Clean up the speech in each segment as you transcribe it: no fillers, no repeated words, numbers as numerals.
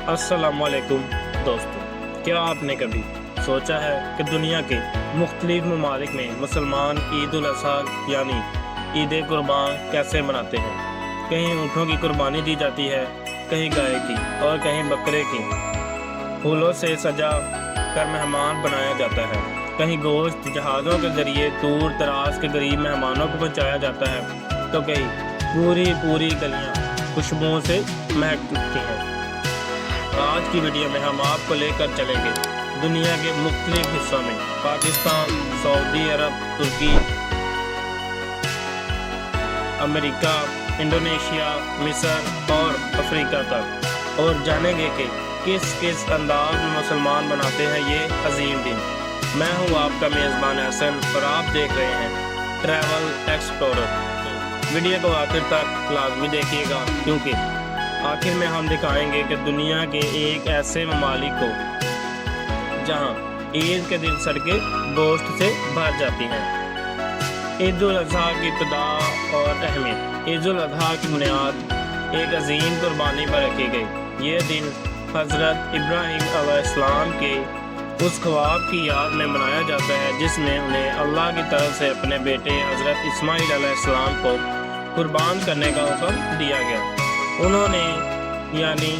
अस्सलाम वालेकुम दोस्तों, क्या आपने कभी सोचा है कि दुनिया के मुख्तलिफ ममालिक में मुसलमान ईद उल अज़हा यानी ईद कुर्बान कैसे मनाते हैं। कहीं ऊँटों की कुर्बानी दी जाती है, कहीं गाय की और कहीं बकरे की। फूलों से सजा कर मेहमान बनाया जाता है, कहीं गोश्त जहाज़ों के ज़रिए दूर दराज के गरीब मेहमानों को पहुँचाया जाता है, तो कहीं पूरी पूरी गलियाँ खुशबुओं से महक उठती हैं। आज की वीडियो में हम आपको लेकर चलेंगे दुनिया के मुख्तलिफ हिस्सों में, पाकिस्तान, सऊदी अरब, तुर्की, अमेरिका, इंडोनेशिया, मिस्र और अफ्रीका तक, और जानेंगे कि किस किस अंदाज में मुसलमान मनाते हैं ये अजीम दिन। मैं हूँ आपका मेज़बान हसन और आप देख रहे हैं ट्रैवल एक्सप्लोरर। वीडियो को आखिर तक लाजमी देखिएगा, क्योंकि आखिर में हम दिखाएंगे कि दुनिया के एक ऐसे ममालिक को जहां ईद के दिन सड़कें गोश्त से भर जाती हैं। ईद उल अज़हा की इब्तिदा और अहमियत। ईद उल अज़हा की बुनियाद एक अजीम कुर्बानी पर रखी गई। ये दिन हज़रत इब्राहीम अलैहिस्सलाम के उस ख्वाब की याद में मनाया जाता है जिसमें उन्हें अल्लाह की तरफ से अपने बेटे हज़रत इस्माईल अलैहिस्सलाम को कुर्बान करने का हुक्म दिया गया। उन्होंने यानी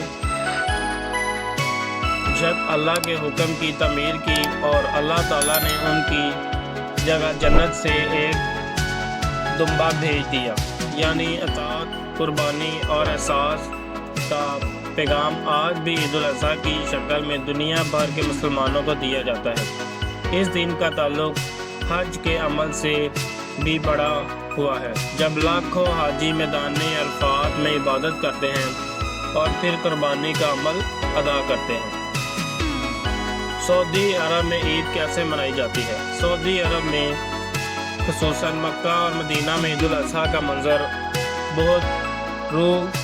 जब अल्लाह के हुक्म की तमीर की और अल्लाह ताला ने उनकी जगह जन्नत से एक दुम्बा भेज दिया, यानी अताअत, कुर्बानी और एहसास का पैगाम आज भी ईद उल अज़हा की शक्ल में दुनिया भर के मुसलमानों को दिया जाता है। इस दिन का ताल्लुक हज के अमल से भी बड़ा हुआ है, जब लाखों हाजी मैदान अरफात में इबादत करते हैं और फिर कुर्बानी का अमल अदा करते हैं। सऊदी अरब में ईद कैसे मनाई जाती है। सऊदी अरब में खुसूसन मक्का और मदीना में ईद उल अज़हा का मंजर बहुत रूह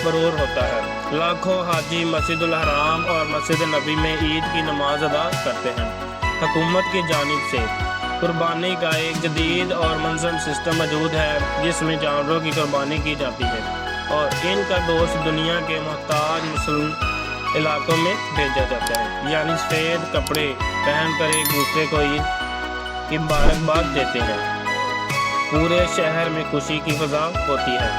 बरूर होता है। लाखों हाजी मस्जिदुल हराम और मस्जिद नबी में ईद की नमाज अदा करते हैं। हुकूमत की जानिब से कुर्बानी का एक जदीद और मंजम सिस्टम मौजूद है, जिसमें जानवरों की कुर्बानी की जाती है और इनका गोश्त दुनिया के मोहताज मुस्लिम इलाकों में भेजा जाता है, यानी सफ़ेद कपड़े पहन कर एक दूसरे को ईद की मुबारकबाद देते हैं। पूरे शहर में खुशी की फ़ज़ा होती है।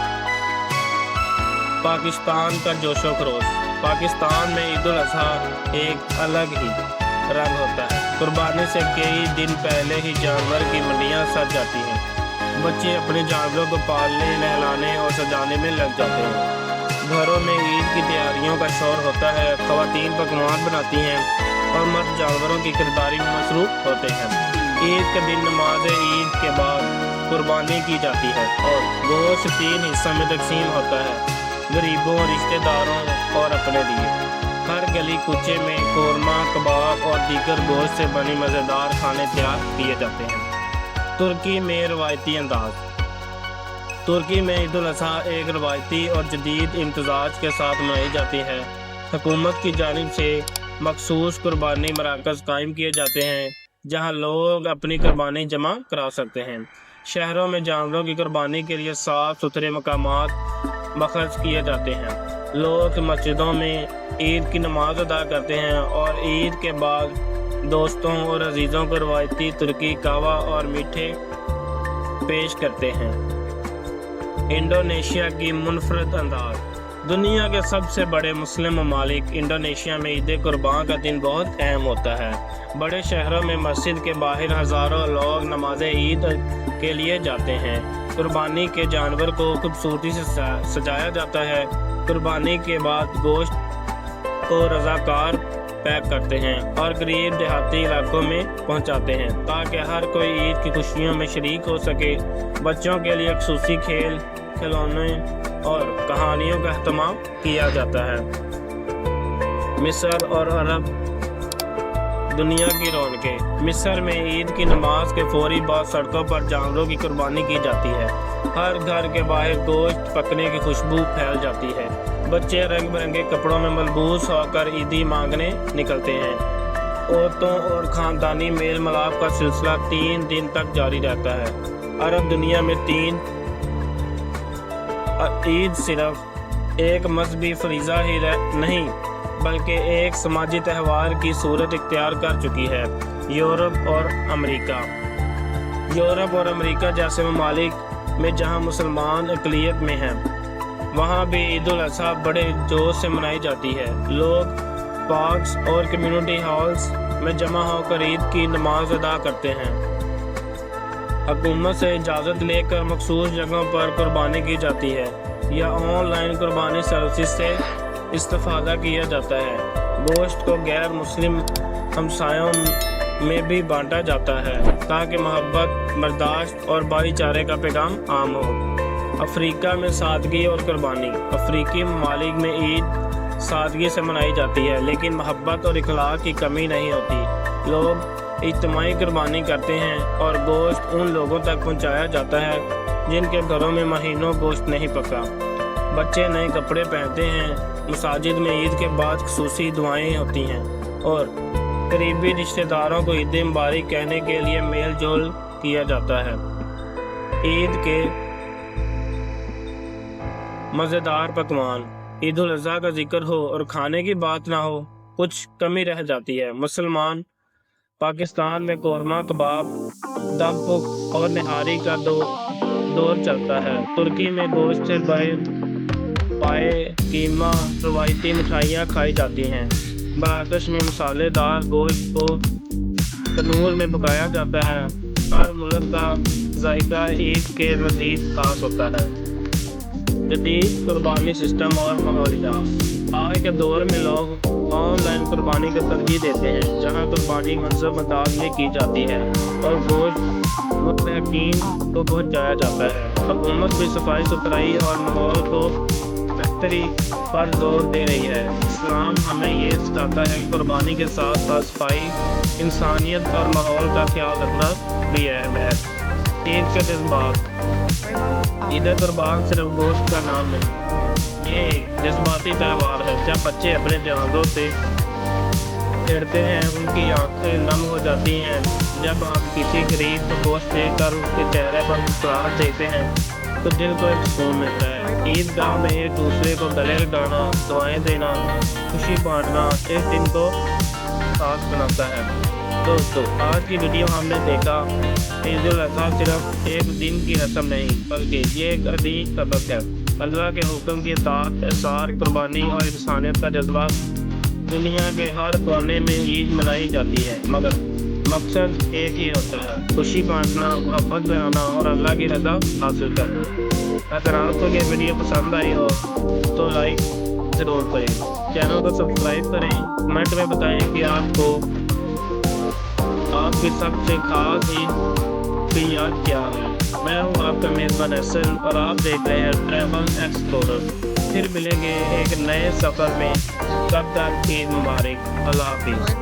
पाकिस्तान का जोशो खरोश। पाकिस्तान में ईद उल अज़हा एक अलग ही रंग होता है। कुर्बानी से कई दिन पहले ही जानवर की मंडियाँ सज जाती हैं। बच्चे अपने जानवरों को पालने, नहलाने और सजाने में लग जाते हैं। घरों में ईद की तैयारियों का शोर होता है। ख़वातीन पकवान बनाती हैं और मर्द जानवरों की खरीदारी में मसरूफ़ होते हैं। ईद के दिन नमाज ईद के बाद कुर्बानी की जाती है और गोश्त 3 हिस्सों में तकसीम होता है, गरीबों, रिश्तेदारों और अपने लिए। हर गली कूचे में कोरमा, कबाब और दीगर गोश्त से बनी मज़ेदार खाने तैयार किए जाते हैं। तुर्की में रवायती अंदाज। तुर्की में ईद उल अज़हा एक रवायती और जदीद इम्तिजाज के साथ मनाई जाती है। हुकूमत की जानिब से मखसूस कुर्बानी मराकज़ कायम किए जाते हैं, जहां लोग अपनी कुर्बानी जमा करा सकते हैं। शहरों में जानवरों की कुर्बानी के लिए साफ़ सुथरे मकामात मखर्ज किए जाते हैं। लोग मस्जिदों में ईद की नमाज अदा करते हैं और ईद के बाद दोस्तों और अजीज़ों को रवायती तुर्की कहवा और मीठे पेश करते हैं। इंडोनेशिया की मुनफरद अंदाज। दुनिया के सबसे बड़े मुस्लिम ममालिक इंडोनेशिया में ईद कुर्बान का दिन बहुत अहम होता है। बड़े शहरों में मस्जिद के बाहर हज़ारों लोग नमाज ईद के लिए जाते हैं। कुर्बानी के जानवर को खूबसूरती से सजाया जाता है। कुर्बानी के बाद गोश्त को रज़ाकार पैक करते हैं और करीब देहाती इलाकों में पहुंचाते हैं, ताकि हर कोई ईद की खुशियों में शरीक हो सके। बच्चों के लिए खुसूसी खेल, खिलौने और कहानियों का अहतमाम किया जाता है। मिस्र और अरब दुनिया की रौनकें। मिस्र में ईद की नमाज के फौरी बाद सड़कों पर जानवरों की कुर्बानी की जाती है। हर घर के बाहर गोश्त पकने की खुशबू फैल जाती है। बच्चे रंग बिरंगे कपड़ों में मलबूस होकर ईदी मांगने निकलते हैं। औरतों और ख़ानदानी मेल मिलाप का सिलसिला 3 दिन तक जारी रहता है। अरब दुनिया में 3 ईद सिर्फ ایک مذہبی فریضہ ہی نہیں بلکہ ایک سماجی تہوار کی صورت اختیار کر چکی ہے۔ یورپ اور امریکہ جیسے ممالک میں جہاں مسلمان اقلیت میں ہیں وہاں بھی عید الاضحیٰ بڑے جوش سے منائی جاتی ہے۔ لوگ پارکس اور کمیونٹی ہالز میں جمع ہو کر عید کی نماز ادا کرتے ہیں۔ حکومت سے اجازت لے کر مخصوص جگہوں پر قربانی کی جاتی ہے یا آن لائن قربانی سروسز سے استفادہ کیا جاتا ہے۔ گوشت کو غیر مسلم ہمسایوں میں بھی بانٹا جاتا ہے تاکہ محبت، برداشت اور بھائی چارے کا پیغام عام ہو۔ افریقہ میں سادگی اور قربانی۔ افریقی ممالک میں عید سادگی سے منائی جاتی ہے لیکن محبت اور اخلاق کی کمی نہیں ہوتی۔ لوگ اجتماعی قربانی کرتے ہیں اور گوشت ان لوگوں تک پہنچایا جاتا ہے جن کے گھروں میں مہینوں گوشت نہیں پکا۔ بچے نئے کپڑے پہنتے ہیں۔ مساجد میں عید کے بعد خصوصی دعائیں ہوتی ہیں اور قریبی رشتہ داروں کو عید مبارک کہنے کے لیے میل جول کیا جاتا ہے۔ عید کے مزیدار پکوان۔ عید الاضحیٰ کا ذکر ہو اور کھانے کی بات نہ ہو کچھ کمی رہ جاتی ہے۔ پاکستان میں قورمہ کباب، دم پخ اور نہاری کا دور چلتا ہے۔ ترکی میں گوشت سے پائے قیمہ روایتی مٹھائیاں کھائی جاتی ہیں۔ بھارت میں مسالے دار گوشت کو تنور میں پکایا جاتا ہے۔ ہر ملک کا ذائقہ عید کے مزید خاص ہوتا ہے۔ جدید قربانی سسٹم اور ماحولیات۔ آج کے دور میں لوگ آن لائن قربانی کو ترجیح دیتے ہیں جہاں قربانی منظم انداز میں کی جاتی ہے اور گوشت مستحقین کو پہنچایا جاتا ہے۔ حکومت بھی صفائی ستھرائی اور ماحول کو بہتری پر زور دے رہی ہے۔ اسلام ہمیں یہ سکھاتا ہے کہ قربانی کے ساتھ ساتھ صفائی، انسانیت اور ماحول کا خیال رکھنا بھی اہم ہے۔ عید کے جذبات۔ عید قربان صرف گوشت کا نام نہیں، یہ ایک جذباتی تہوار ہے۔ جب بچے اپنے جانوروں سے کھیلتے ہیں ان کی آنکھیں نم ہو جاتی ہیں۔ جب آپ کسی غریب کو گوشت دے کر اس کے چہرے پر مسکراہٹ دیتے ہیں تو دل کو ایک سکون ملتا ہے۔ عید گاہ میں ایک دوسرے کو گلے لگانا، دعائیں دینا، خوشی بانٹنا اس دن کو خاص بناتا ہے۔ دوستو، آج کی ویڈیو ہم نے دیکھا عید الاضحیٰ صرف ایک دن کی رسم نہیں بلکہ یہ ایک عظیم سبق ہے۔ اللہ کے حکم کی اطاعت، احسان، قربانی اور انسانیت کا جذبہ۔ دنیا کے ہر کونے میں عید منائی جاتی ہے مگر مقصد ایک ہی ہوتا ہے، خوشی بانٹنا، محبت بنانا اور اللہ کی رضا حاصل کرنا۔ اگر آپ کو یہ ویڈیو پسند آئی ہو تو لائک ضرور کریں، چینل کو سبسکرائب کریں، کمنٹ میں بتائیں کہ آپ کو آپ کی سب سے خاص عید کی یاد کیا ہے۔ میں ہوں آپ کا میزبان احسن اور آپ دیکھ رہے ہیں ٹریول ایکسپلورر۔ پھر ملیں گے ایک نئے سفر میں، تب تک عید مبارک۔ اللہ حافظ۔